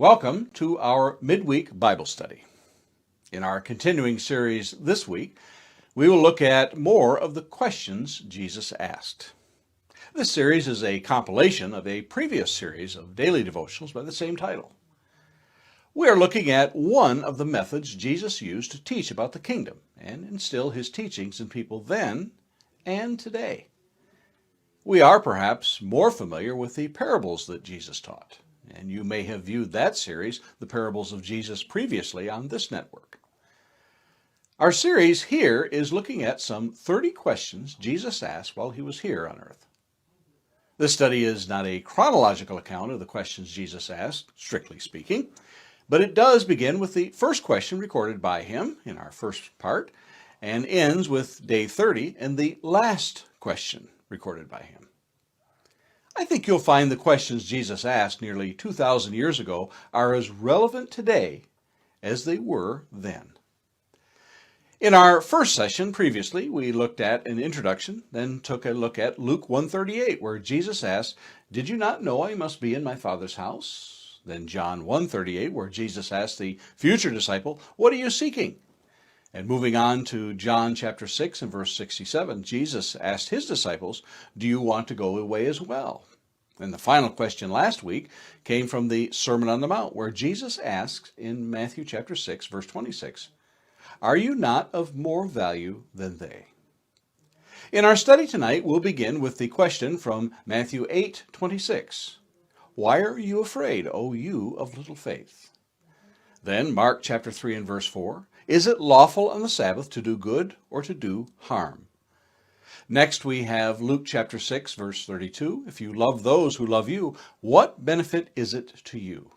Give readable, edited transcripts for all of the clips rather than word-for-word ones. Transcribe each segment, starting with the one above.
Welcome to our midweek Bible study. In our continuing series this week, we will look at more of the questions Jesus asked. This series is a compilation of a previous series of daily devotionals by the same title. We are looking at one of the methods Jesus used to teach about the kingdom and instill his teachings in people then and today. We are perhaps more familiar with the parables that Jesus taught, and you may have viewed that series, The Parables of Jesus, previously on this network. Our series here is looking at some 30 questions Jesus asked while he was here on earth. This study is not a chronological account of the questions Jesus asked, strictly speaking, but it does begin with the first question recorded by him in our first part and ends with day 30 and the last question recorded by him. I think you'll find the questions Jesus asked nearly 2,000 years ago are as relevant today as they were then. In our first session previously, we looked at an introduction, then took a look at Luke 1:38, where Jesus asked, "Did you not know I must be in my Father's house?" Then John 1:38, where Jesus asked the future disciple, "What are you seeking?" And moving on to John chapter 6 and verse 67, Jesus asked his disciples, "Do you want to go away as well?" And the final question last week came from the Sermon on the Mount, where Jesus asks in Matthew chapter 6, verse 26, "Are you not of more value than they?" In our study tonight, we'll begin with the question from Matthew 8:26. "Why are you afraid, O you of little faith?" Then Mark chapter 3 and verse 4, "Is it lawful on the Sabbath to do good or to do harm?" Next we have Luke chapter 6 verse 32, "If you love those who love you, what benefit is it to you?"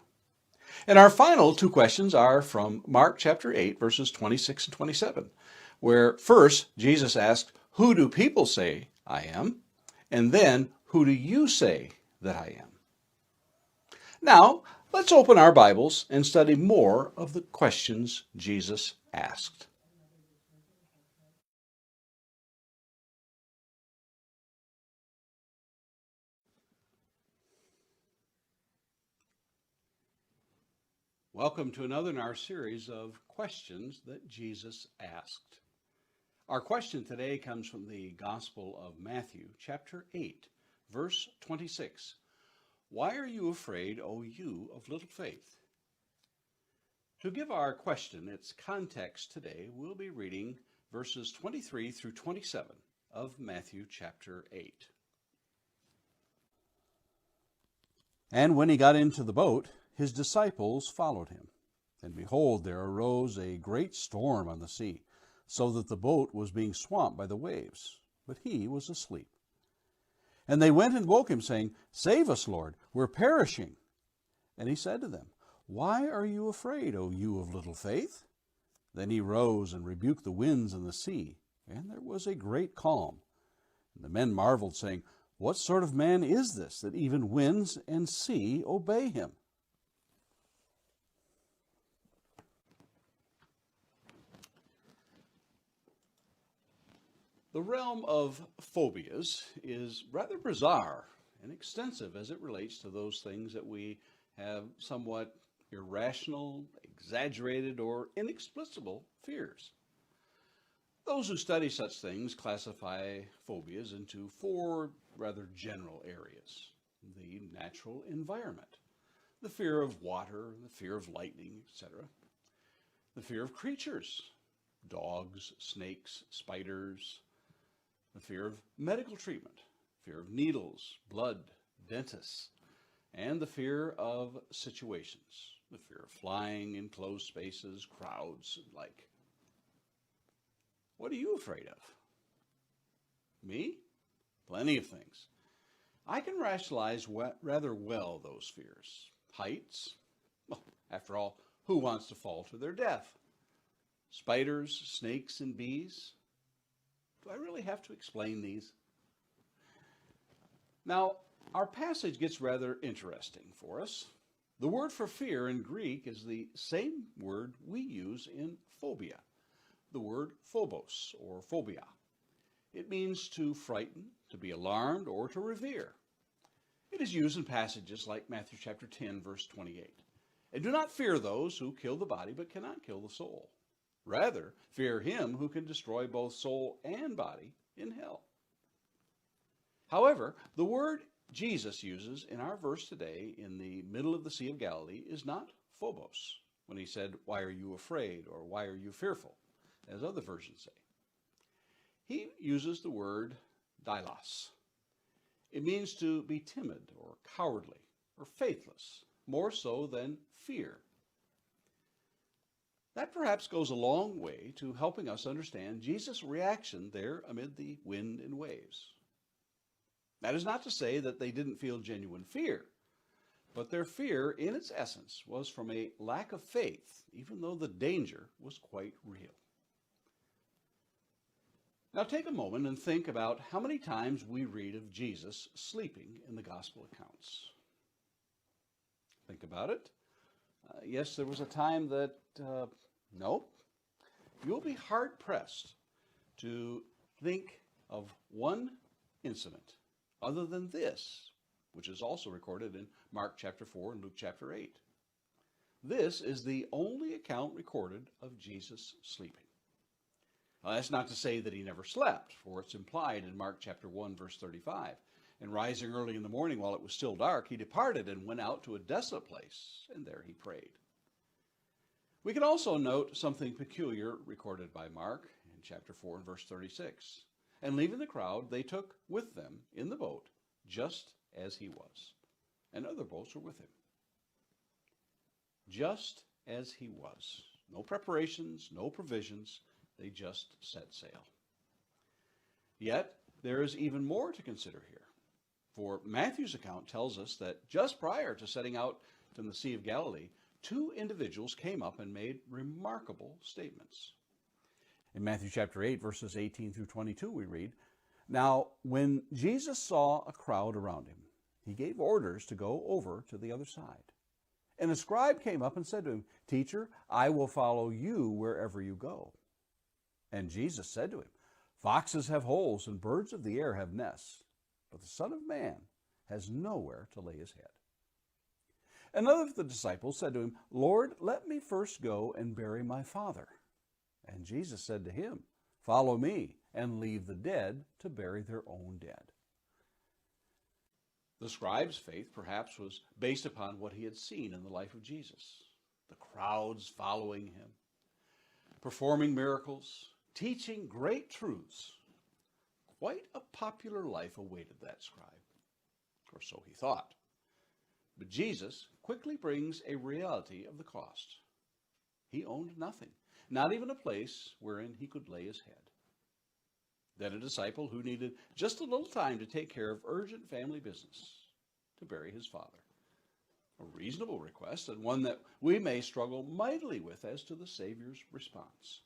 And our final two questions are from Mark chapter 8 verses 26 and 27, where first Jesus asked, "Who do people say I am?" And then, "Who do you say that I am?" Now, let's open our Bibles and study more of the questions Jesus asked. Welcome to another in our series of questions that Jesus asked. Our question today comes from the Gospel of Matthew, chapter 8, verse 26. "Why are you afraid, O you of little faith?" To give our question its context today, we'll be reading verses 23 through 27 of Matthew chapter 8. "And when he got into the boat, his disciples followed him. And behold, there arose a great storm on the sea, so that the boat was being swamped by the waves, but he was asleep. And they went and woke him, saying, 'Save us, Lord, we're perishing.' And he said to them, 'Why are you afraid, O you of little faith?' Then he rose and rebuked the winds and the sea, and there was a great calm. And the men marveled, saying, 'What sort of man is this, that even winds and sea obey him?'" The realm of phobias is rather bizarre and extensive as it relates to those things that we have somewhat irrational, exaggerated, or inexplicable fears. Those who study such things classify phobias into four rather general areas: the natural environment, the fear of water, the fear of lightning, etc., the fear of creatures, dogs, snakes, spiders, the fear of medical treatment, fear of needles, blood, dentists, and the fear of situations, the fear of flying in closed spaces, crowds, and like. What are you afraid of? Me? Plenty of things. I can rationalize rather well those fears. Heights? Well, after all, who wants to fall to their death? Spiders, snakes, and bees? Do I really have to explain these? Now, our passage gets rather interesting for us. The word for fear in Greek is the same word we use in phobia, the word phobos or phobia. It means to frighten, to be alarmed, or to revere. It is used in passages like Matthew chapter 10, verse 28. And do not fear those who kill the body but cannot kill the soul. Rather, fear him who can destroy both soul and body in hell. However, the word Jesus uses in our verse today in the middle of the Sea of Galilee is not phobos, when he said, "Why are you afraid?" or "Why are you fearful?" as other versions say. He uses the word dailos. It means to be timid or cowardly or faithless, more so than fear. That perhaps goes a long way to helping us understand Jesus' reaction there amid the wind and waves. That is not to say that they didn't feel genuine fear, but their fear in its essence was from a lack of faith, even though the danger was quite real. Now take a moment and think about how many times we read of Jesus sleeping in the gospel accounts. Think about it. Yes, there was a time that, no, you'll be hard-pressed to think of one incident other than this, which is also recorded in Mark chapter 4 and Luke chapter 8. This is the only account recorded of Jesus sleeping. Now, that's not to say that he never slept, for it's implied in Mark chapter 1, verse 35. And rising early in the morning while it was still dark, he departed and went out to a desolate place, and there he prayed. We can also note something peculiar recorded by Mark in chapter 4 and verse 36. And leaving the crowd, they took with them in the boat, just as he was. And other boats were with him. Just as he was. No preparations, no provisions. They just set sail. Yet, there is even more to consider here. For Matthew's account tells us that just prior to setting out from the Sea of Galilee, two individuals came up and made remarkable statements. In Matthew chapter 8, verses 18 through 22, we read, "Now, when Jesus saw a crowd around him, he gave orders to go over to the other side. And a scribe came up and said to him, 'Teacher, I will follow you wherever you go.' And Jesus said to him, 'Foxes have holes and birds of the air have nests, but the Son of Man has nowhere to lay his head.' Another of the disciples said to him, 'Lord, let me first go and bury my father.' And Jesus said to him, 'Follow me, and leave the dead to bury their own dead.'" The scribe's faith perhaps was based upon what he had seen in the life of Jesus. The crowds following him, performing miracles, teaching great truths. Quite a popular life awaited that scribe, or so he thought. But Jesus quickly brings a reality of the cost. He owned nothing, not even a place wherein he could lay his head. Then a disciple who needed just a little time to take care of urgent family business, to bury his father. A reasonable request, and one that we may struggle mightily with as to the Savior's response.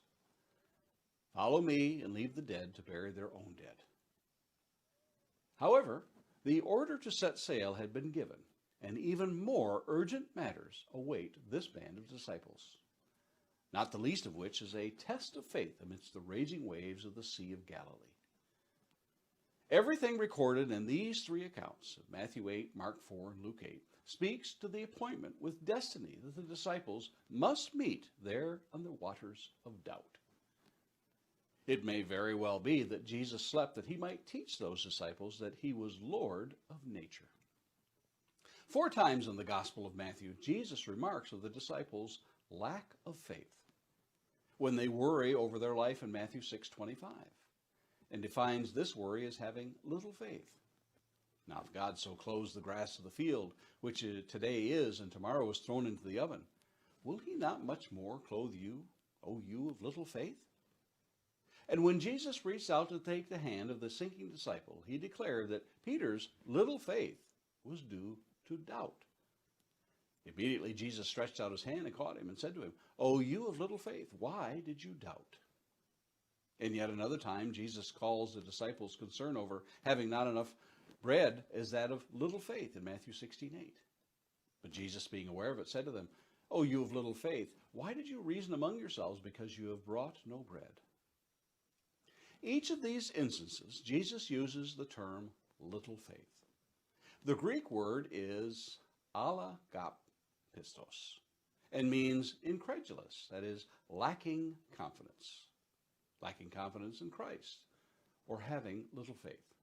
"Follow me and leave the dead to bury their own dead." However, the order to set sail had been given, and even more urgent matters await this band of disciples, not the least of which is a test of faith amidst the raging waves of the Sea of Galilee. Everything recorded in these three accounts of Matthew 8, Mark 4, and Luke 8 speaks to the appointment with destiny that the disciples must meet there on the waters of doubt. It may very well be that Jesus slept that he might teach those disciples that he was Lord of nature. 4 times in the Gospel of Matthew, Jesus remarks of the disciples' lack of faith when they worry over their life in Matthew 6:25, and defines this worry as having little faith. Now, if God so clothes the grass of the field, which today is and tomorrow is thrown into the oven, will he not much more clothe you, O you of little faith? And when Jesus reached out to take the hand of the sinking disciple, he declared that Peter's little faith was due to doubt. Immediately Jesus stretched out his hand and caught him and said to him, "O you of little faith, why did you doubt?" And yet another time Jesus calls the disciples' concern over having not enough bread as that of little faith in Matthew 16:8. But Jesus, being aware of it, said to them, "O you of little faith, why did you reason among yourselves because you have brought no bread?" Each of these instances, Jesus uses the term little faith. The Greek word is alagapistos, and means incredulous, that is, lacking confidence in Christ, or having little faith.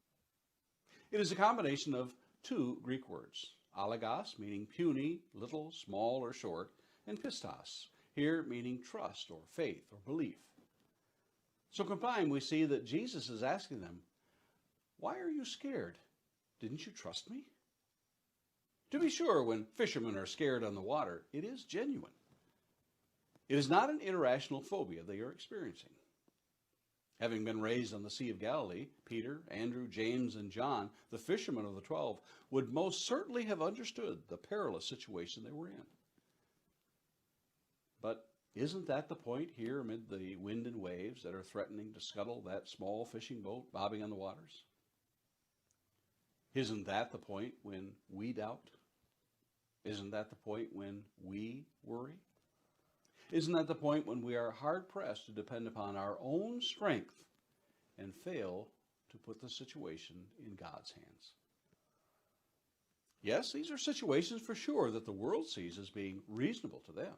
It is a combination of two Greek words, alagos, meaning puny, little, small, or short, and pistos, here meaning trust or faith or belief. So combined, we see that Jesus is asking them, why are you scared? Didn't you trust me? To be sure, when fishermen are scared on the water, it is genuine. It is not an irrational phobia they are experiencing. Having been raised on the Sea of Galilee, Peter, Andrew, James, and John, the fishermen of the 12, would most certainly have understood the perilous situation they were in. But isn't that the point here amid the wind and waves that are threatening to scuttle that small fishing boat bobbing on the waters? Isn't that the point when we doubt? Isn't that the point when we worry? Isn't that the point when we are hard-pressed to depend upon our own strength and fail to put the situation in God's hands? Yes, these are situations for sure that the world sees as being reasonable to them.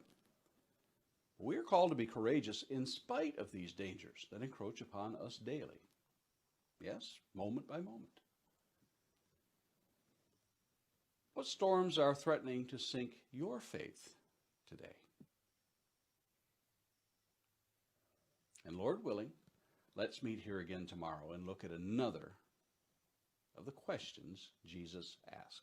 We are called to be courageous in spite of these dangers that encroach upon us daily. Yes, moment by moment. What storms are threatening to sink your faith today? And Lord willing, let's meet here again tomorrow and look at another of the questions Jesus asked.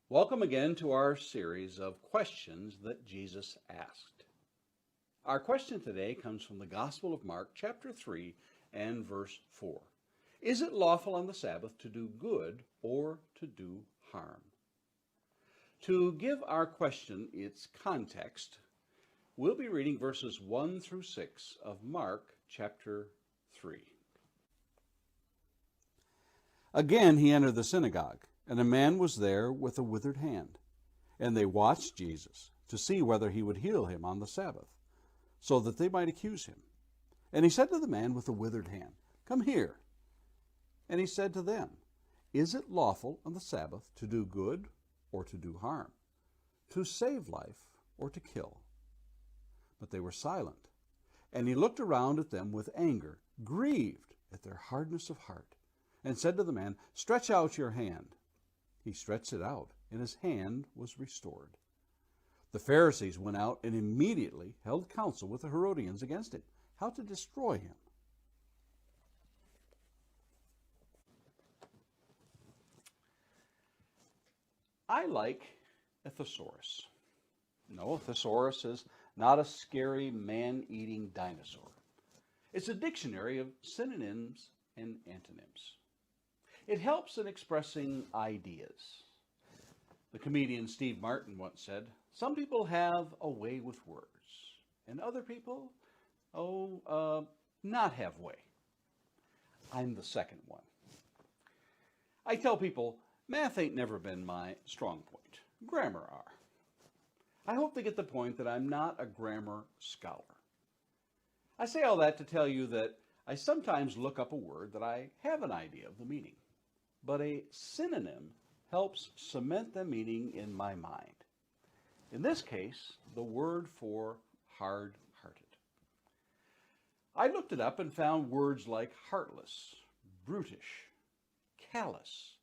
Welcome again to our series of questions that Jesus asked. Our question today comes from the Gospel of Mark, chapter 3 and verse 4. Is it lawful on the Sabbath to do good or to do harm? To give our question its context, we'll be reading verses 1 through 6 of Mark, chapter 3. Again he entered the synagogue, and a man was there with a withered hand. And they watched Jesus to see whether he would heal him on the Sabbath, so that they might accuse him. And he said to the man with the withered hand, Come here. And he said to them, Is it lawful on the Sabbath to do good or to do harm, to save life or to kill? But they were silent. And he looked around at them with anger, grieved at their hardness of heart, and said to the man, Stretch out your hand. He stretched it out, and his hand was restored. The Pharisees went out and immediately held counsel with the Herodians against him, how to destroy him. I like a thesaurus. No, a thesaurus is not a scary man-eating dinosaur. It's a dictionary of synonyms and antonyms. It helps in expressing ideas. The comedian Steve Martin once said, Some people have a way with words, and other people, not have way. I'm the second one. I tell people, math ain't never been my strong point. Grammar are. I hope they get the point that I'm not a grammar scholar. I say all that to tell you that I sometimes look up a word that I have an idea of the meaning, but a synonym helps cement the meaning in my mind. In this case, the word for hard-hearted. I looked it up and found words like heartless, brutish, callous,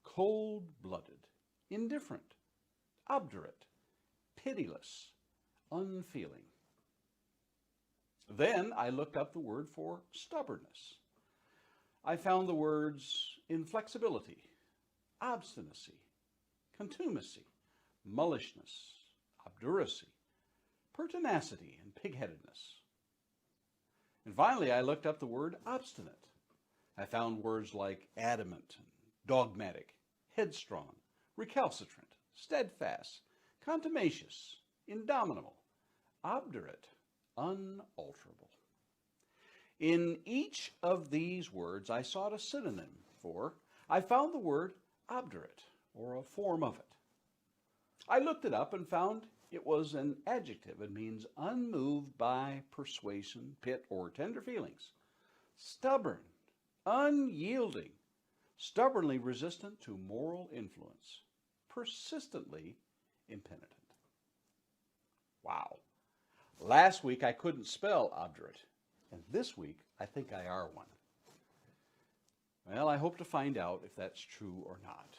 cold-blooded, indifferent, obdurate, pitiless, unfeeling. Then I looked up the word for stubbornness. I found the words inflexibility, obstinacy, contumacy, mullishness, obduracy, pertinacity, and pig-headedness. And finally, I looked up the word obstinate. I found words like adamant, dogmatic, headstrong, recalcitrant, steadfast, contumacious, indomitable, obdurate, unalterable. In each of these words, I sought a synonym for. I found the word obdurate, or a form of it. I looked it up and found it was an adjective. It means unmoved by persuasion, pit, or tender feelings. Stubborn, unyielding, stubbornly resistant to moral influence, persistently impenitent. Wow. Last week I couldn't spell obdurate, and this week I think I are one. Well, I hope to find out if that's true or not.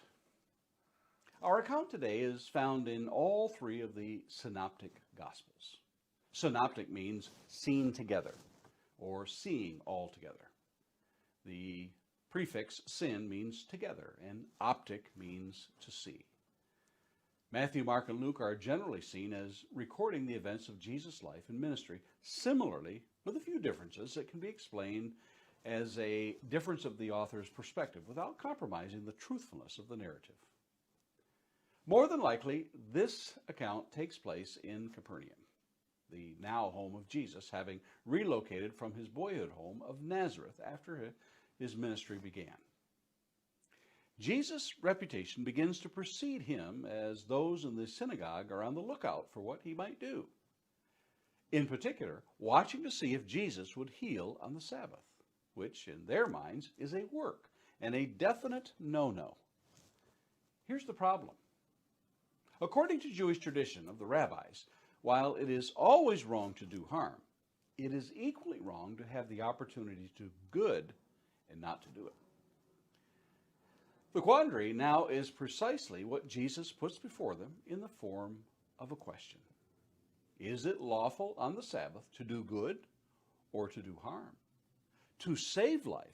Our account today is found in all three of the synoptic gospels. Synoptic means seen together, or seeing all together. The prefix syn means together, and optic means to see. Matthew, Mark, and Luke are generally seen as recording the events of Jesus' life and ministry, similarly, with a few differences that can be explained as a difference of the author's perspective without compromising the truthfulness of the narrative. More than likely, this account takes place in Capernaum, the now home of Jesus, having relocated from his boyhood home of Nazareth after his ministry began. Jesus' reputation begins to precede him as those in the synagogue are on the lookout for what he might do. In particular, watching to see if Jesus would heal on the Sabbath, which in their minds is a work and a definite no-no. Here's the problem. According to Jewish tradition of the rabbis, while it is always wrong to do harm, it is equally wrong to have the opportunity to do good and not to do it. The quandary now is precisely what Jesus puts before them in the form of a question. Is it lawful on the Sabbath to do good or to do harm? To save life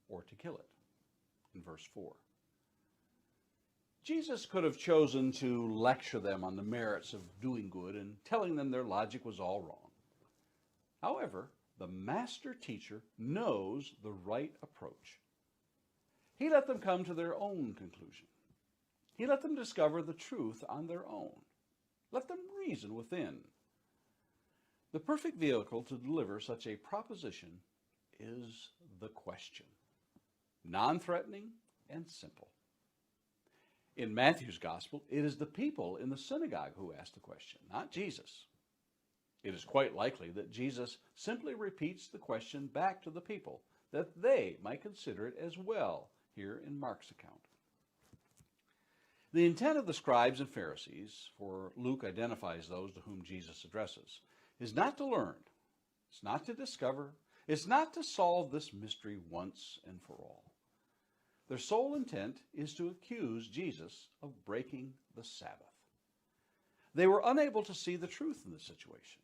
or to kill it? In verse 4. Jesus could have chosen to lecture them on the merits of doing good and telling them their logic was all wrong. However, the master teacher knows the right approach. He let them come to their own conclusion. He let them discover the truth on their own. Let them reason within. The perfect vehicle to deliver such a proposition is the question, non-threatening and simple. In Matthew's gospel, it is the people in the synagogue who ask the question, not Jesus. It is quite likely that Jesus simply repeats the question back to the people, that they might consider it as well here in Mark's account. The intent of the scribes and Pharisees, for Luke identifies those to whom Jesus addresses, is not to learn, it's not to discover, it's not to solve this mystery once and for all. Their sole intent is to accuse Jesus of breaking the Sabbath. They were unable to see the truth in the situation.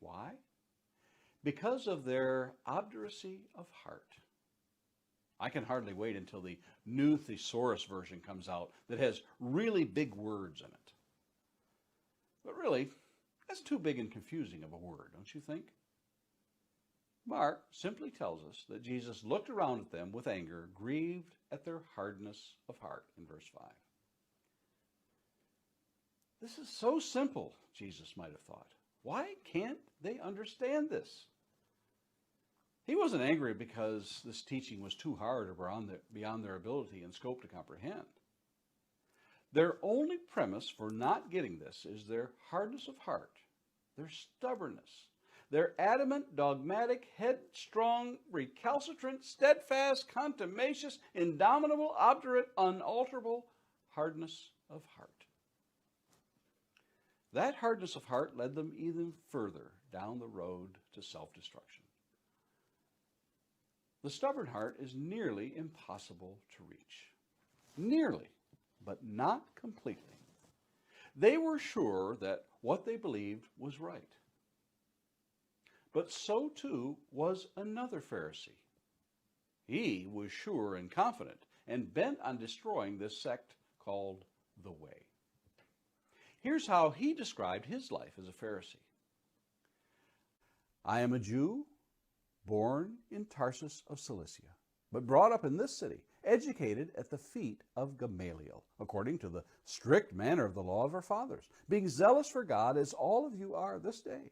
Why? Because of their obduracy of heart. I can hardly wait until the New Thesaurus version comes out that has really big words in it. But really, that's too big and confusing of a word, don't you think? Mark simply tells us that Jesus looked around at them with anger, grieved at their hardness of heart, in verse 5. This is so simple, Jesus might have thought. Why can't they understand this? He wasn't angry because this teaching was too hard or beyond their ability and scope to comprehend. Their only premise for not getting this is their hardness of heart, their stubbornness, their adamant, dogmatic, headstrong, recalcitrant, steadfast, contumacious, indomitable, obdurate, unalterable hardness of heart. That hardness of heart led them even further down the road to self-destruction. The stubborn heart is nearly impossible to reach. Nearly, but not completely. They were sure that what they believed was right. But so too was another Pharisee. He was sure and confident and bent on destroying this sect called the Way. Here's how he described his life as a Pharisee. I am a Jew, born in Tarsus of Cilicia, but brought up in this city, educated at the feet of Gamaliel, according to the strict manner of the law of our fathers, being zealous for God as all of you are this day.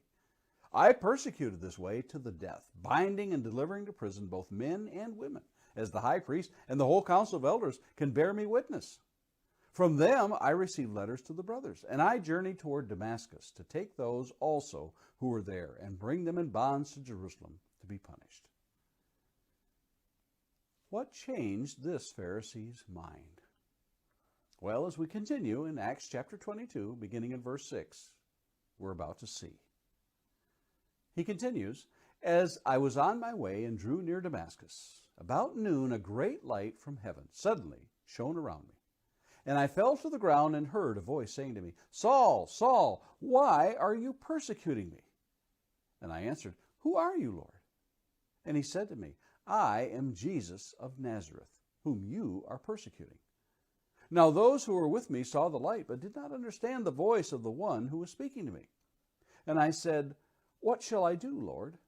I persecuted this way to the death, binding and delivering to prison both men and women, as the high priest and the whole council of elders can bear me witness. From them I received letters to the brothers, and I journeyed toward Damascus to take those also who were there and bring them in bonds to Jerusalem to be punished. What changed this Pharisee's mind? Well, as we continue in Acts chapter 22, beginning in verse 6, we're about to see. He continues, "As I was on my way and drew near Damascus, about noon a great light from heaven suddenly shone around me. And I fell to the ground and heard a voice saying to me, 'Saul, Saul, why are you persecuting me?' And I answered, 'Who are you, Lord?' And he said to me, 'I am Jesus of Nazareth, whom you are persecuting.' Now those who were with me saw the light, but did not understand the voice of the one who was speaking to me. And I said, 'What shall I do, Lord?'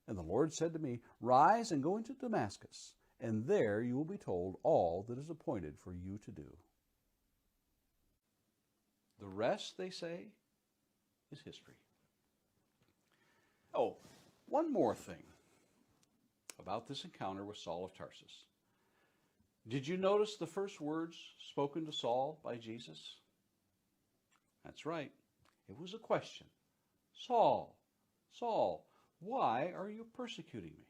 And the Lord said to me, 'Rise and go into Damascus, and there you will be told all that is appointed for you to do.'" The rest, they say, is history. Oh, one more thing about this encounter with Saul of Tarsus. Did you notice the first words spoken to Saul by Jesus? That's right. It was a question. "Saul, Saul, why are you persecuting me?"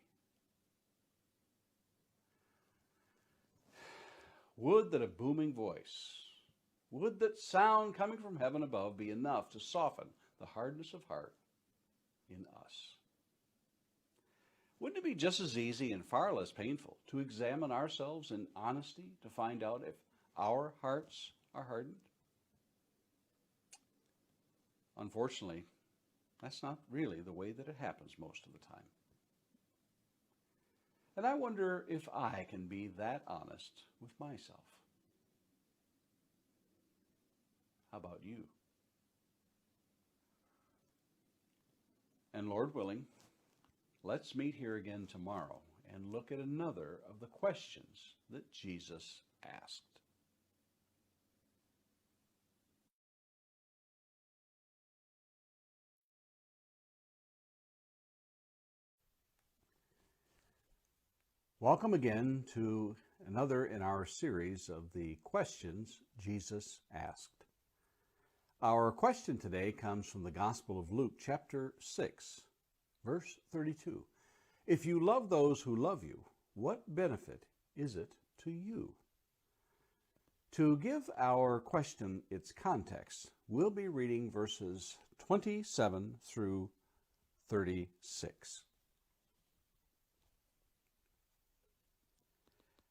Would that a booming voice, would that sound coming from heaven above be enough to soften the hardness of heart in us. Wouldn't it be just as easy and far less painful to examine ourselves in honesty to find out if our hearts are hardened? Unfortunately, that's not really the way that it happens most of the time. And I wonder if I can be that honest with myself. How about you? And Lord willing, let's meet here again tomorrow and look at another of the questions that Jesus asked. Welcome again to another in our series of the questions Jesus asked. Our question today comes from the Gospel of Luke, chapter 6, verse 32. "If you love those who love you, what benefit is it to you?" To give our question its context, we'll be reading verses 27 through 36.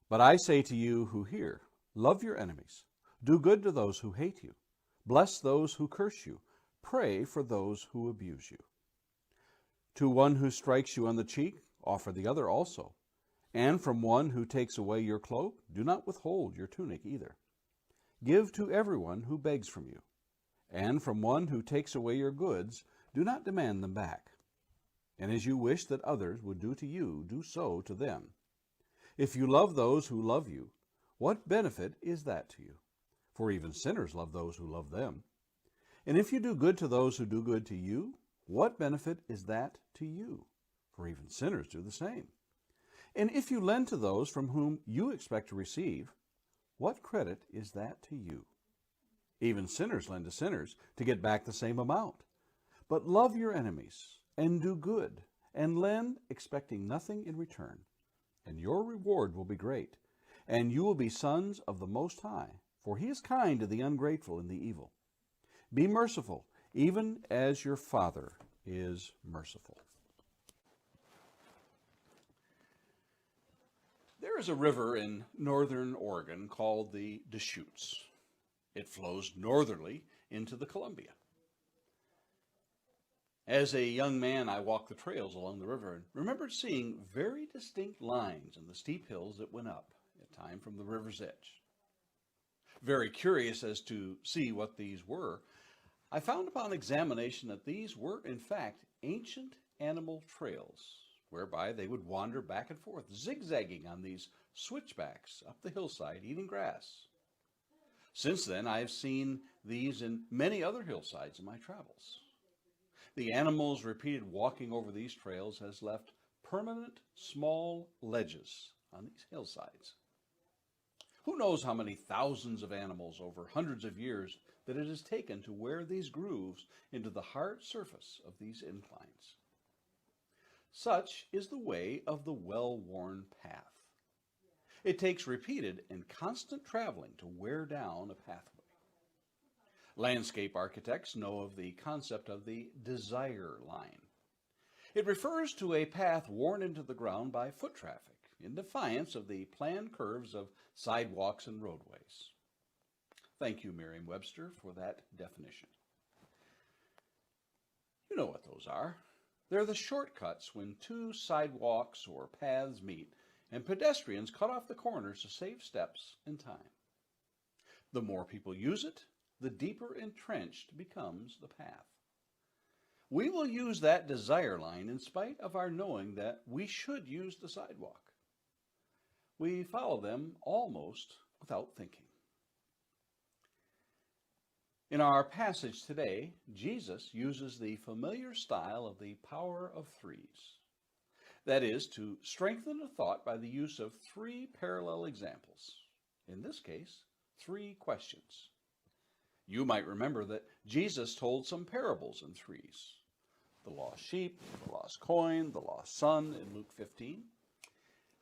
"But I say to you who hear, love your enemies, do good to those who hate you, bless those who curse you, pray for those who abuse you. To one who strikes you on the cheek, offer the other also. And from one who takes away your cloak, do not withhold your tunic either. Give to everyone who begs from you. And from one who takes away your goods, do not demand them back. And as you wish that others would do to you, do so to them. If you love those who love you, what benefit is that to you? For even sinners love those who love them. And if you do good to those who do good to you, what benefit is that to you? For even sinners do the same. And if you lend to those from whom you expect to receive, what credit is that to you? Even sinners lend to sinners to get back the same amount. But love your enemies, and do good, and lend, expecting nothing in return. And your reward will be great, and you will be sons of the Most High, for He is kind to the ungrateful and the evil. Be merciful, even as your Father is merciful." There is a river in northern Oregon called the Deschutes. It flows northerly into the Columbia. As a young man, I walked the trails along the river and remembered seeing very distinct lines in the steep hills that went up at time from the river's edge. Very curious as to see what these were, I found upon examination that these were, in fact, ancient animal trails, whereby they would wander back and forth, zigzagging on these switchbacks up the hillside, eating grass. Since then, I have seen these in many other hillsides in my travels. The animals' repeated walking over these trails has left permanent small ledges on these hillsides. Who knows how many thousands of animals over hundreds of years that it has taken to wear these grooves into the hard surface of these inclines? Such is the way of the well-worn path. It takes repeated and constant traveling to wear down a pathway. Landscape architects know of the concept of the desire line. It refers to a path worn into the ground by foot traffic in defiance of the planned curves of sidewalks and roadways. Thank you, Merriam-Webster, for that definition. You know what those are. They're the shortcuts when two sidewalks or paths meet and pedestrians cut off the corners to save steps and time. The more people use it, the deeper entrenched becomes the path. We will use that desire line in spite of our knowing that we should use the sidewalk. We follow them almost without thinking. In our passage today, Jesus uses the familiar style of the power of threes. That is, to strengthen a thought by the use of three parallel examples. In this case, three questions. You might remember that Jesus told some parables in threes. The lost sheep, the lost coin, the lost son in Luke 15.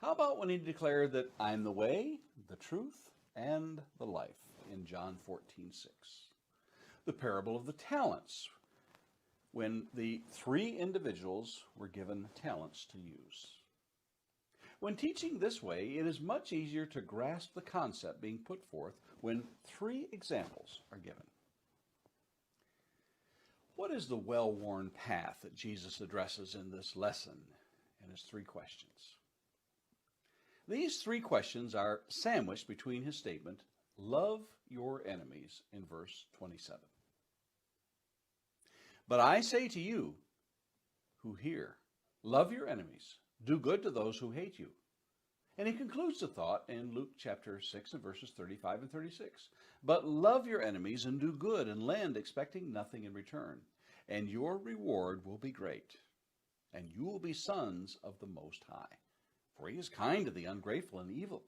How about when he declared that I'm the way, the truth, and the life in John 14:6? The parable of the talents, when the three individuals were given talents to use. When teaching this way, it is much easier to grasp the concept being put forth when three examples are given. What is the well-worn path that Jesus addresses in this lesson and his three questions? These three questions are sandwiched between his statement, love your enemies, in verse 27. But I say to you who hear, love your enemies, do good to those who hate you. And he concludes the thought in Luke chapter 6 and verses 35 and 36. But love your enemies and do good and lend, expecting nothing in return. And your reward will be great. And you will be sons of the Most High. For he is kind to the ungrateful and evil.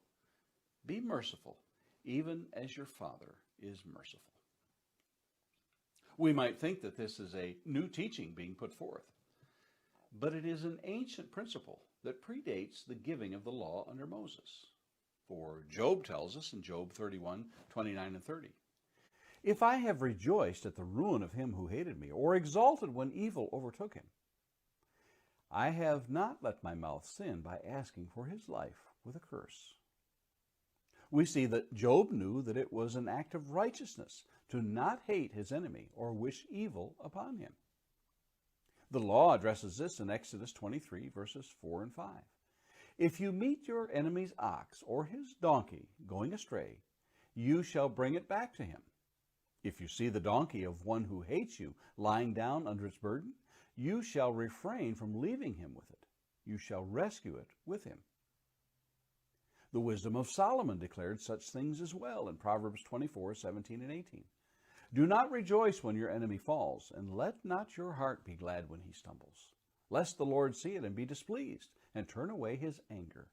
Be merciful, even as your Father is merciful. We might think that this is a new teaching being put forth, but it is an ancient principle that predates the giving of the law under Moses. For Job tells us in Job 31:29 and 30, if I have rejoiced at the ruin of him who hated me, or exulted when evil overtook him, I have not let my mouth sin by asking for his life with a curse. We see that Job knew that it was an act of righteousness to not hate his enemy or wish evil upon him. The law addresses this in Exodus 23, verses 4 and 5. If you meet your enemy's ox or his donkey going astray, you shall bring it back to him. If you see the donkey of one who hates you lying down under its burden, you shall refrain from leaving him with it. You shall rescue it with him. The wisdom of Solomon declared such things as well in Proverbs 24:17 and 18. Do not rejoice when your enemy falls, and let not your heart be glad when he stumbles, lest the Lord see it and be displeased, and turn away his anger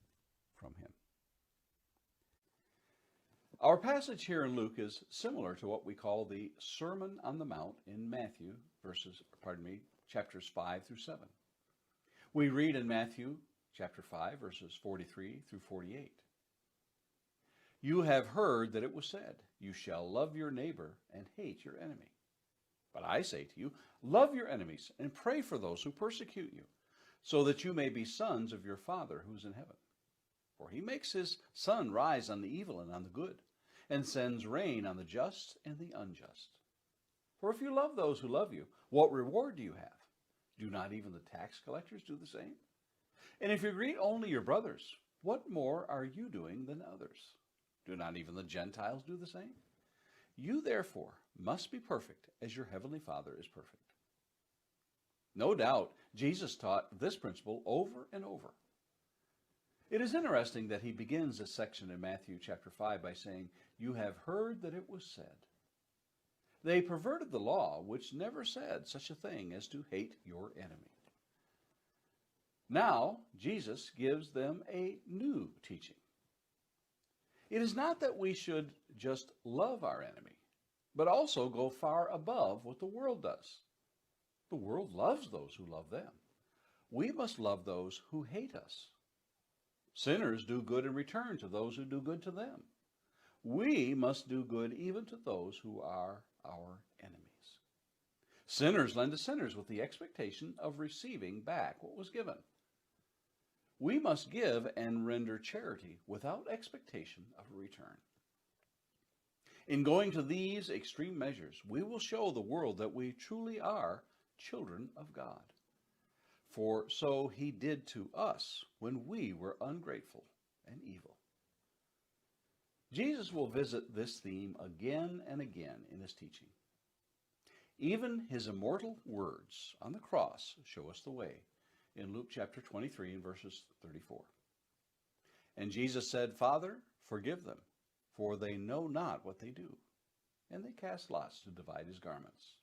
from him. Our passage here in Luke is similar to what we call the Sermon on the Mount in Matthew, chapters 5 through 7. We read in Matthew chapter 5, verses 43 through 48. You have heard that it was said, you shall love your neighbor and hate your enemy. But I say to you, love your enemies and pray for those who persecute you, so that you may be sons of your Father who is in heaven. For he makes his sun rise on the evil and on the good, and sends rain on the just and the unjust. For if you love those who love you, what reward do you have? Do not even the tax collectors do the same? And if you greet only your brothers, what more are you doing than others? Do not even the Gentiles do the same? You therefore must be perfect as your heavenly Father is perfect. No doubt, Jesus taught this principle over and over. It is interesting that he begins this section in Matthew chapter 5 by saying, you have heard that it was said. They perverted the law, which never said such a thing as to hate your enemy. Now, Jesus gives them a new teaching. It is not that we should just love our enemy, but also go far above what the world does. The world loves those who love them. We must love those who hate us. Sinners do good in return to those who do good to them. We must do good even to those who are our enemies. Sinners lend to sinners with the expectation of receiving back what was given. We must give and render charity without expectation of a return. In going to these extreme measures, we will show the world that we truly are children of God. For so he did to us when we were ungrateful and evil. Jesus will visit this theme again and again in his teaching. Even his immortal words on the cross show us the way in Luke chapter 23 and verses 34. And Jesus said, Father, forgive them, for they know not what they do. And they cast lots to divide his garments.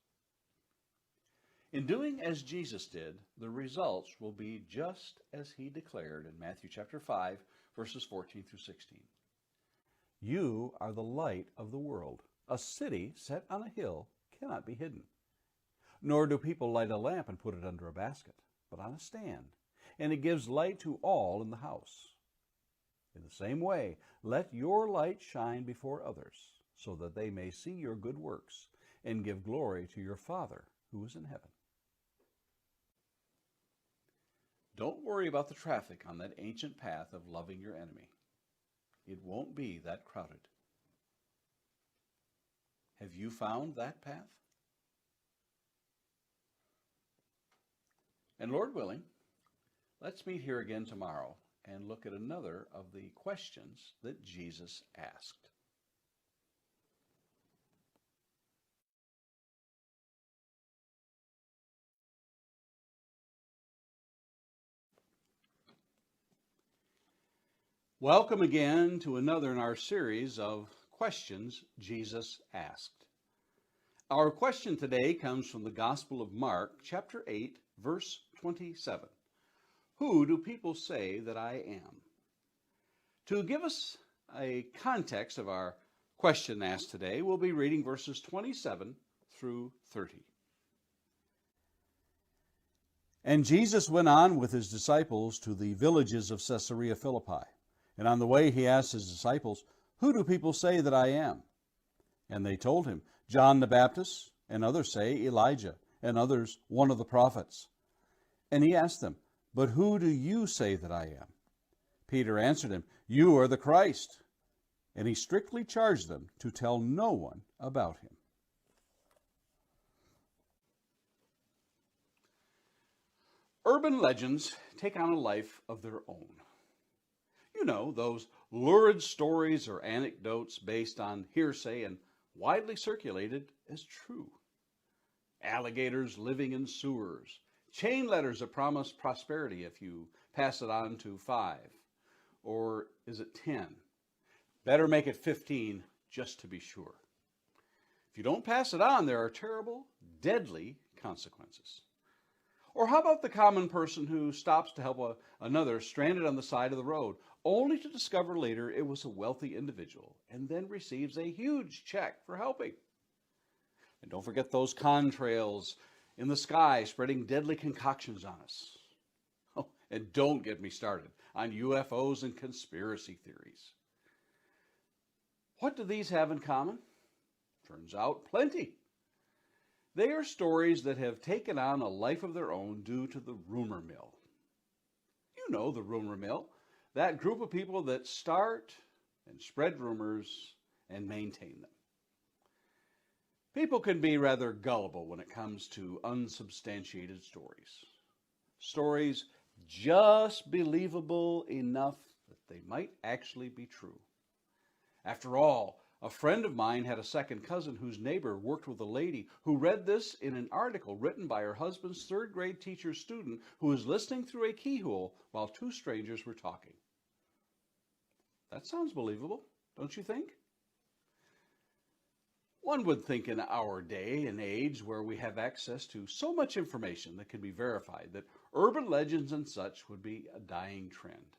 In doing as Jesus did, the results will be just as he declared in Matthew chapter 5, verses 14 through 16. You are the light of the world. A city set on a hill cannot be hidden. Nor do people light a lamp and put it under a basket, but on a stand, and it gives light to all in the house. In the same way, let your light shine before others, so that they may see your good works and give glory to your Father who is in heaven. Don't worry about the traffic on that ancient path of loving your enemy. It won't be that crowded. Have you found that path? And Lord willing, let's meet here again tomorrow and look at another of the questions that Jesus asked. Welcome again to another in our series of questions Jesus asked. Our question today comes from the Gospel of Mark, chapter 8, verse 27. Who do people say that I am? To give us a context of our question asked today, we'll be reading verses 27 through 30. And Jesus went on with his disciples to the villages of Caesarea Philippi. And on the way he asked his disciples, Who do people say that I am? And they told him, John the Baptist, and others say Elijah, and others one of the prophets. And he asked them, But who do you say that I am? Peter answered him, You are the Christ. And he strictly charged them to tell no one about him. Urban legends take on a life of their own. You know, those lurid stories or anecdotes based on hearsay and widely circulated as true. Alligators living in sewers, chain letters that promise prosperity if you pass it on to 5. Or is it 10? Better make it 15 just to be sure. If you don't pass it on, there are terrible, deadly consequences. Or how about the common person who stops to help another stranded on the side of the road, only to discover later it was a wealthy individual, and then receives a huge check for helping? And don't forget those contrails in the sky spreading deadly concoctions on us. Oh, and don't get me started on UFOs and conspiracy theories. What do these have in common? Turns out plenty. They are stories that have taken on a life of their own due to the rumor mill. You know the rumor mill, that group of people that start and spread rumors and maintain them. People can be rather gullible when it comes to unsubstantiated stories. Stories just believable enough that they might actually be true. After all, a friend of mine had a second cousin whose neighbor worked with a lady who read this in an article written by her husband's third-grade teacher's student who was listening through a keyhole while two strangers were talking. That sounds believable, don't you think? One would think in our day and age where we have access to so much information that can be verified that urban legends and such would be a dying trend.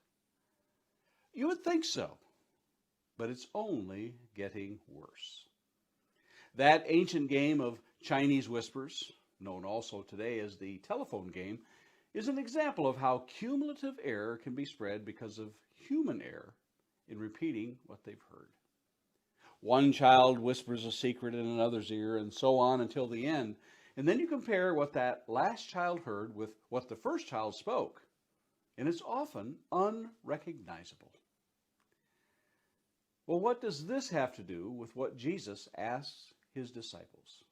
You would think so. but it's only getting worse. That ancient game of Chinese whispers, known also today as the telephone game, is an example of how cumulative error can be spread because of human error in repeating what they've heard. One child whispers a secret in another's ear, and so on until the end. And then you compare what that last child heard with what the first child spoke, and it's often unrecognizable. Well, what does this have to do with what Jesus asks his disciples?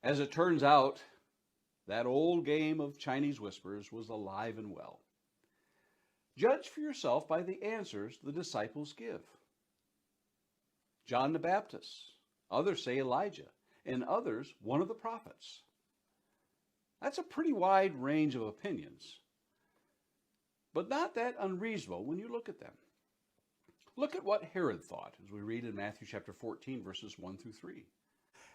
As it turns out, that old game of Chinese whispers was alive and well. Judge for yourself by the answers the disciples give. John the Baptist, others say Elijah, and others one of the prophets. That's a pretty wide range of opinions, but not that unreasonable when you look at them. Look at what Herod thought, as we read in Matthew chapter 14, verses 1 through 3.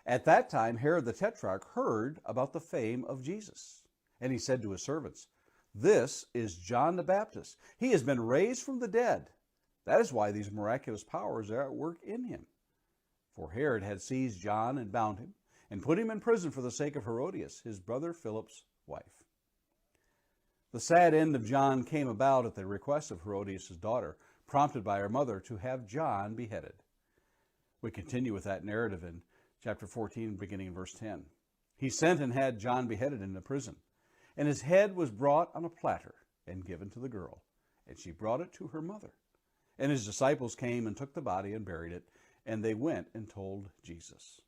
At that time, Herod the Tetrarch heard about the fame of Jesus, and he said to his servants, "This is John the Baptist. He has been raised from the dead. That is why these miraculous powers are at work in him." For Herod had seized John and bound him, and put him in prison for the sake of Herodias, his brother Philip's wife. The sad end of John came about at the request of Herodias' daughter, prompted by her mother to have John beheaded. We continue with that narrative in chapter 14, beginning in verse 10. He sent and had John beheaded in the prison, and his head was brought on a platter and given to the girl, and she brought it to her mother. And his disciples came and took the body and buried it, and they went and told Jesus.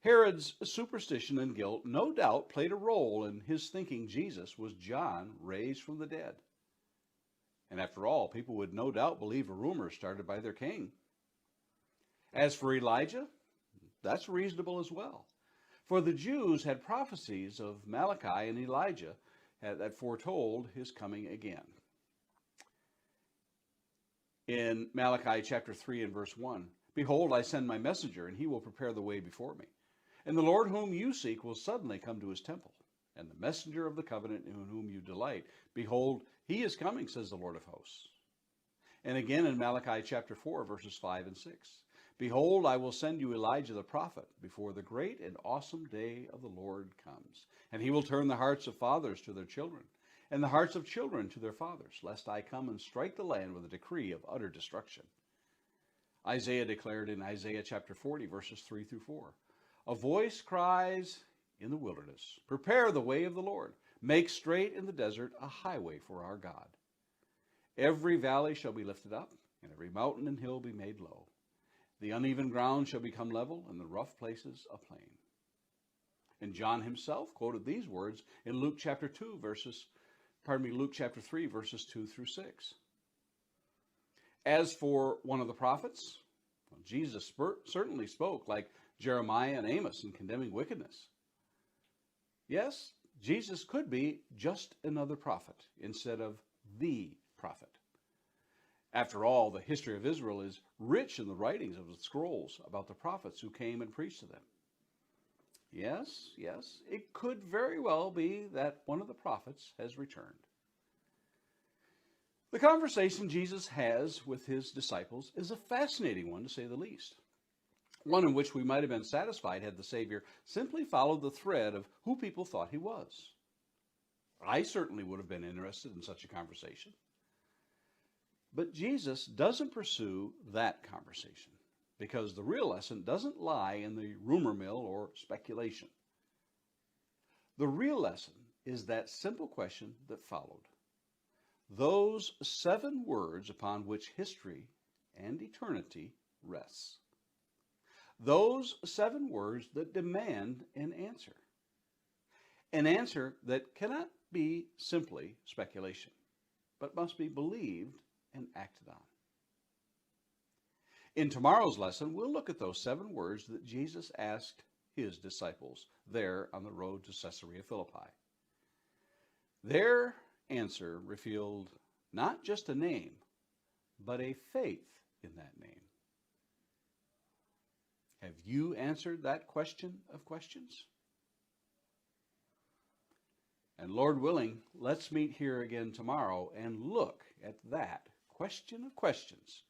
Herod's superstition and guilt no doubt played a role in his thinking Jesus was John raised from the dead. And after all, people would no doubt believe a rumor started by their king. As for Elijah, that's reasonable as well. For the Jews had prophecies of Malachi and Elijah that foretold his coming again. In Malachi chapter 3 and verse 1, "Behold, I send my messenger, and he will prepare the way before me. And the Lord whom you seek will suddenly come to his temple. And the messenger of the covenant in whom you delight, behold, he is coming, says the Lord of hosts." And again in Malachi chapter 4, verses 5 and 6, "Behold, I will send you Elijah the prophet before the great and awesome day of the Lord comes. And he will turn the hearts of fathers to their children, and the hearts of children to their fathers, lest I come and strike the land with a decree of utter destruction." Isaiah declared in Isaiah chapter 40, verses 3 through 4, "A voice cries in the wilderness, prepare the way of the Lord. Make straight in the desert a highway for our God. Every valley shall be lifted up, and every mountain and hill be made low. The uneven ground shall become level, and the rough places a plain." And John himself quoted these words in Luke chapter 3, verses 2 through 6. As for one of the prophets, Jesus certainly spoke like Jeremiah and Amos in condemning wickedness. Yes, Jesus could be just another prophet instead of the prophet. After all, the history of Israel is rich in the writings of the scrolls about the prophets who came and preached to them. Yes, it could very well be that one of the prophets has returned. The conversation Jesus has with his disciples is a fascinating one, to say the least. One in which we might have been satisfied had the Savior simply followed the thread of who people thought he was. I certainly would have been interested in such a conversation. But Jesus doesn't pursue that conversation, because the real lesson doesn't lie in the rumor mill or speculation. The real lesson is that simple question that followed. Those 7 words upon which history and eternity rests. Those 7 words that demand an answer. An answer that cannot be simply speculation, but must be believed and acted on. In tomorrow's lesson, we'll look at those 7 words that Jesus asked his disciples there on the road to Caesarea Philippi. Their answer revealed not just a name, but a faith in that name. Have you answered that question of questions? And Lord willing, let's meet here again tomorrow and look at that question of questions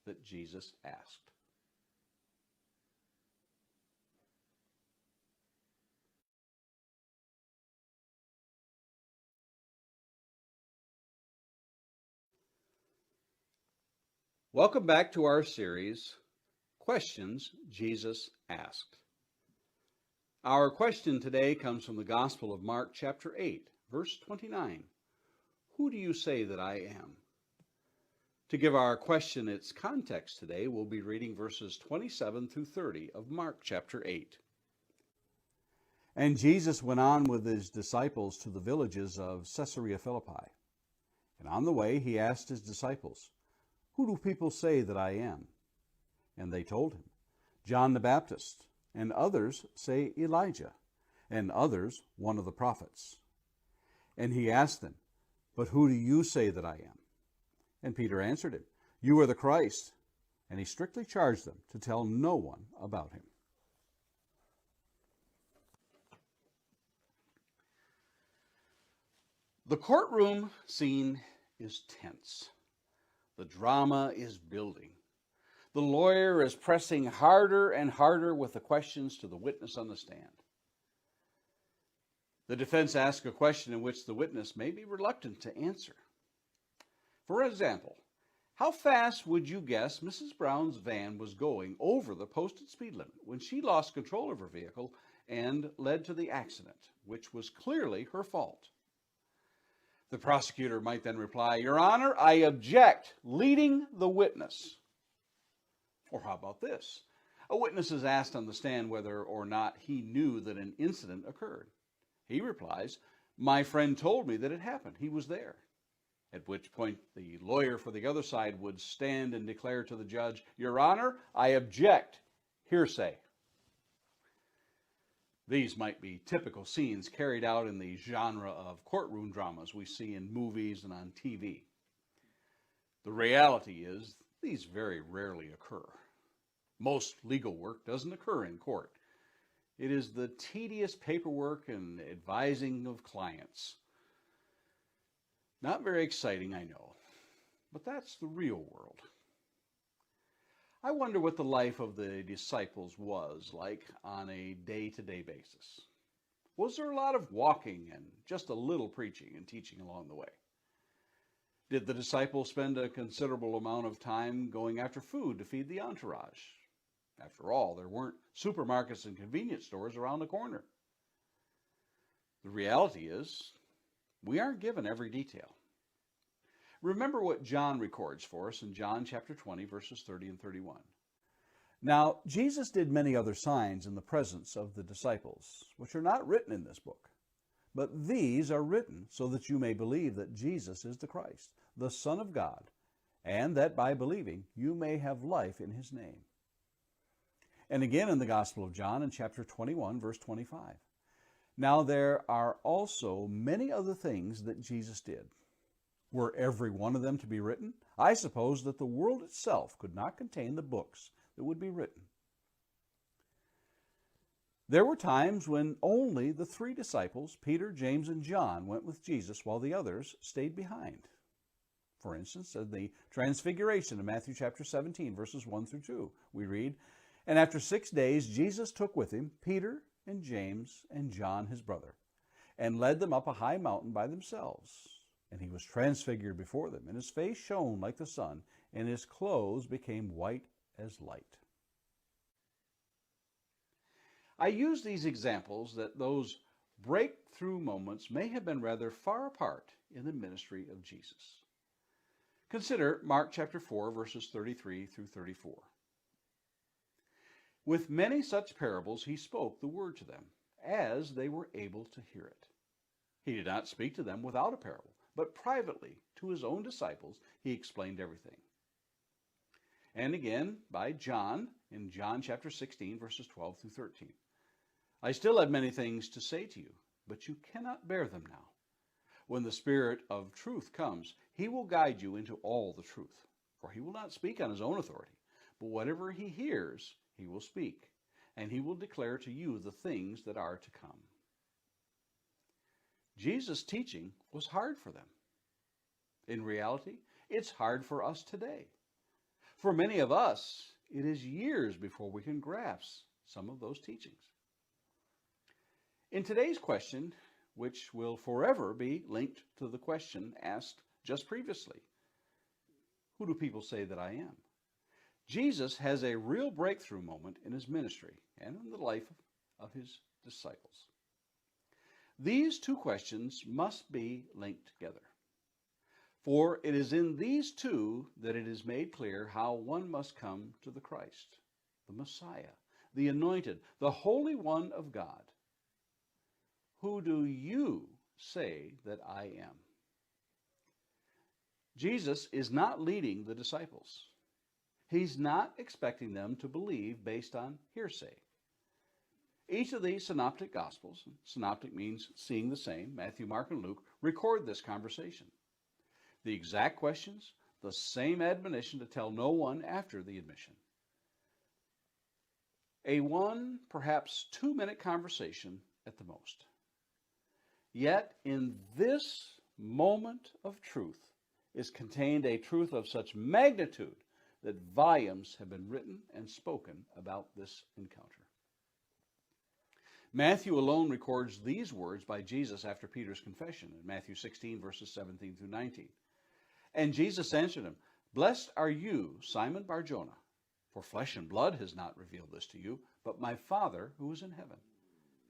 that Jesus asked. Welcome back to our series, Questions Jesus Asked. Our question today comes from the Gospel of Mark chapter 8, verse 29. Who do you say that I am? To give our question its context today, we'll be reading verses 27 through 30 of Mark chapter 8. And Jesus went on with his disciples to the villages of Caesarea Philippi. And on the way he asked his disciples, Who do people say that I am? And they told him, John the Baptist, and others say Elijah, and others one of the prophets. And he asked them, But who do you say that I am? And Peter answered him, You are the Christ. And he strictly charged them to tell no one about him. The courtroom scene is tense. The drama is building. The lawyer is pressing harder and harder with the questions to the witness on the stand. The defense asks a question in which the witness may be reluctant to answer. For example, how fast would you guess Mrs. Brown's van was going over the posted speed limit when she lost control of her vehicle and led to the accident, which was clearly her fault? The prosecutor might then reply, Your Honor, I object, leading the witness. Or how about this? A witness is asked on the stand whether or not he knew that an incident occurred. He replies, My friend told me that it happened. He was there. At which point the lawyer for the other side would stand and declare to the judge, Your Honor, I object, hearsay. These might be typical scenes carried out in the genre of courtroom dramas we see in movies and on TV. The reality is these very rarely occur. Most legal work doesn't occur in court. It is the tedious paperwork and advising of clients. Not very exciting, I know, but that's the real world. I wonder what the life of the disciples was like on a day-to-day basis. Was there a lot of walking and just a little preaching and teaching along the way? Did the disciples spend a considerable amount of time going after food to feed the entourage? After all, there weren't supermarkets and convenience stores around the corner. The reality is, we aren't given every detail. Remember what John records for us in John chapter 20, verses 30 and 31. Now, Jesus did many other signs in the presence of the disciples, which are not written in this book. But these are written so that you may believe that Jesus is the Christ, the Son of God, and that by believing you may have life in his name. And again in the Gospel of John in chapter 21, verse 25. Now there are also many other things that Jesus did. Were every one of them to be written? I suppose that the world itself could not contain the books that would be written. There were times when only the three disciples, Peter, James, and John, went with Jesus while the others stayed behind. For instance, in the Transfiguration of Matthew chapter 17, verses 1 through 2, we read, And after 6 days Jesus took with him Peter and James and John his brother, and led them up a high mountain by themselves. And he was transfigured before them, and his face shone like the sun, and his clothes became white as light. I use these examples that those breakthrough moments may have been rather far apart in the ministry of Jesus. Consider Mark chapter 4, verses 33 through 34. With many such parables he spoke the word to them, as they were able to hear it. He did not speak to them without a parable, but privately to his own disciples he explained everything. And again by John in John chapter 16, verses 12 through 13. I still have many things to say to you, but you cannot bear them now. When the Spirit of truth comes, he will guide you into all the truth. For he will not speak on his own authority, but whatever he hears, he will speak, and he will declare to you the things that are to come. Jesus' teaching was hard for them. In reality, It's hard for us today. For many of us, it is years before we can grasp some of those teachings. In today's question, which will forever be linked to the question asked just previously, who do people say that I am? Jesus has a real breakthrough moment in his ministry and in the life of his disciples. These two questions must be linked together. For it is in these two that it is made clear how one must come to the Christ, the Messiah, the Anointed, the Holy One of God. Who do you say that I am? Jesus is not leading the disciples. He's not expecting them to believe based on hearsay. Each of the synoptic gospels, synoptic means seeing the same, Matthew, Mark, and Luke, record this conversation. The exact questions, the same admonition to tell no one after the admission. A 1, perhaps 2-minute conversation at the most. Yet in this moment of truth is contained a truth of such magnitude that volumes have been written and spoken about this encounter. Matthew alone records these words by Jesus after Peter's confession in Matthew 16, verses 17 through 19. And Jesus answered him, Blessed are you, Simon Bar-Jonah, for flesh and blood has not revealed this to you, but my Father who is in heaven.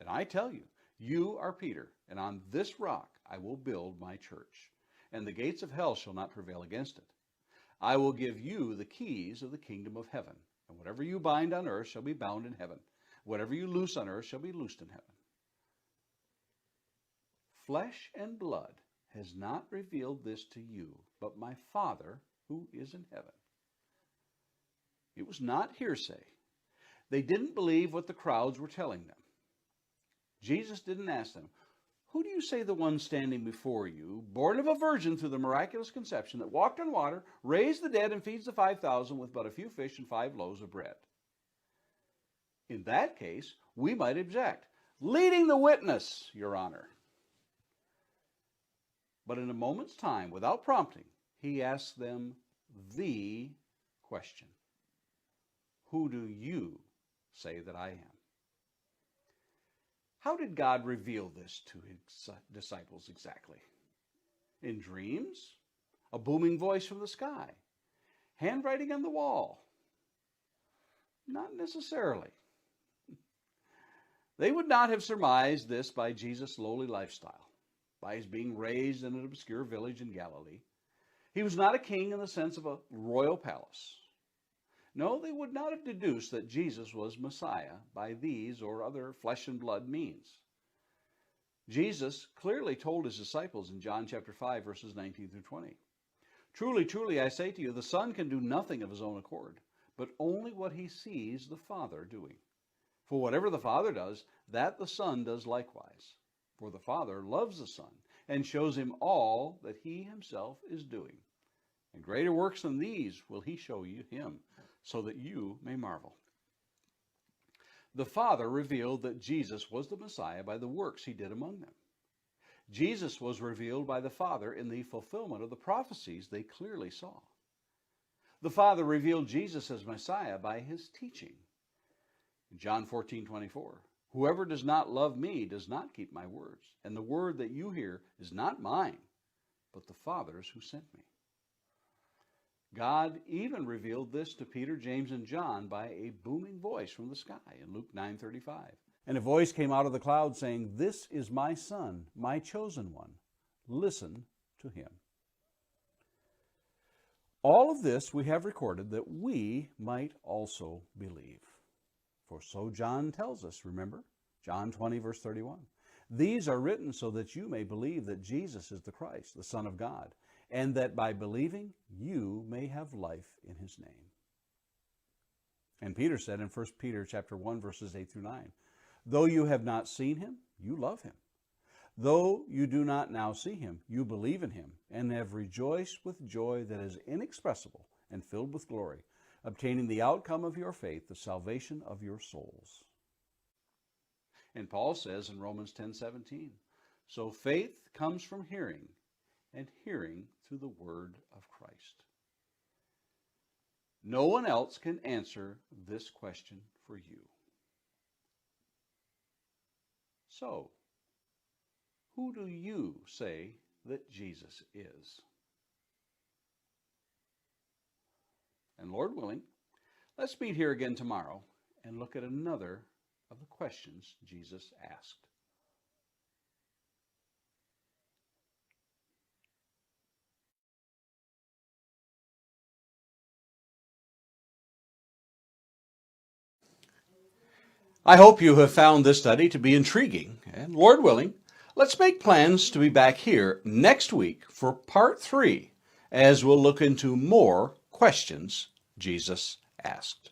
And I tell you, you are Peter, and on this rock I will build my church, and the gates of hell shall not prevail against it. I will give you the keys of the kingdom of heaven, and whatever you bind on earth shall be bound in heaven. Whatever you loose on earth shall be loosed in heaven. Flesh and blood has not revealed this to you, but my Father who is in heaven. It was not hearsay. They didn't believe what the crowds were telling them. Jesus didn't ask them, who do you say the one standing before you, born of a virgin through the miraculous conception, that walked on water, raised the dead, and feeds the 5,000 with but a few fish and 5 loaves of bread? In that case, we might object. Leading the witness, Your Honor. But in a moment's time, without prompting, he asks them the question. Who do you say that I am? How did God reveal this to his disciples exactly? In dreams? A booming voice from the sky? Handwriting on the wall? Not necessarily. They would not have surmised this by Jesus' lowly lifestyle, by his being raised in an obscure village in Galilee. He was not a king in the sense of a royal palace. No, they would not have deduced that Jesus was Messiah by these or other flesh and blood means. Jesus clearly told his disciples in John chapter 5, verses 19 through 20, Truly, truly, I say to you, the Son can do nothing of his own accord, but only what he sees the Father doing. For whatever the Father does, that the Son does likewise. For the Father loves the Son and shows him all that he himself is doing. And greater works than these will he show you him, so that you may marvel. The Father revealed that Jesus was the Messiah by the works he did among them. Jesus was revealed by the Father in the fulfillment of the prophecies they clearly saw. The Father revealed Jesus as Messiah by his teaching. In John 14:24, whoever does not love me does not keep my words, and the word that you hear is not mine, but the Father's who sent me. God even revealed this to Peter, James, and John by a booming voice from the sky in Luke 9:35. And a voice came out of the cloud saying, This is my Son, my chosen one. Listen to him. All of this we have recorded that we might also believe. For so John tells us, remember? John 20, verse 31. These are written so that you may believe that Jesus is the Christ, the Son of God, and that by believing you may have life in his name. And Peter said in 1 Peter chapter 1, verses 8 through 9, Though you have not seen him, you love him. Though you do not now see him, you believe in him, and have rejoiced with joy that is inexpressible and filled with glory, obtaining the outcome of your faith, the salvation of your souls. And Paul says in Romans 10:17, So faith comes from hearing, and hearing through the word of Christ. No one else can answer this question for you. So, who do you say that Jesus is? And Lord willing, let's meet here again tomorrow and look at another of the questions Jesus asked. I hope you have found this study to be intriguing, and Lord willing, let's make plans to be back here next week for part 3, as we'll look into more questions Jesus asked.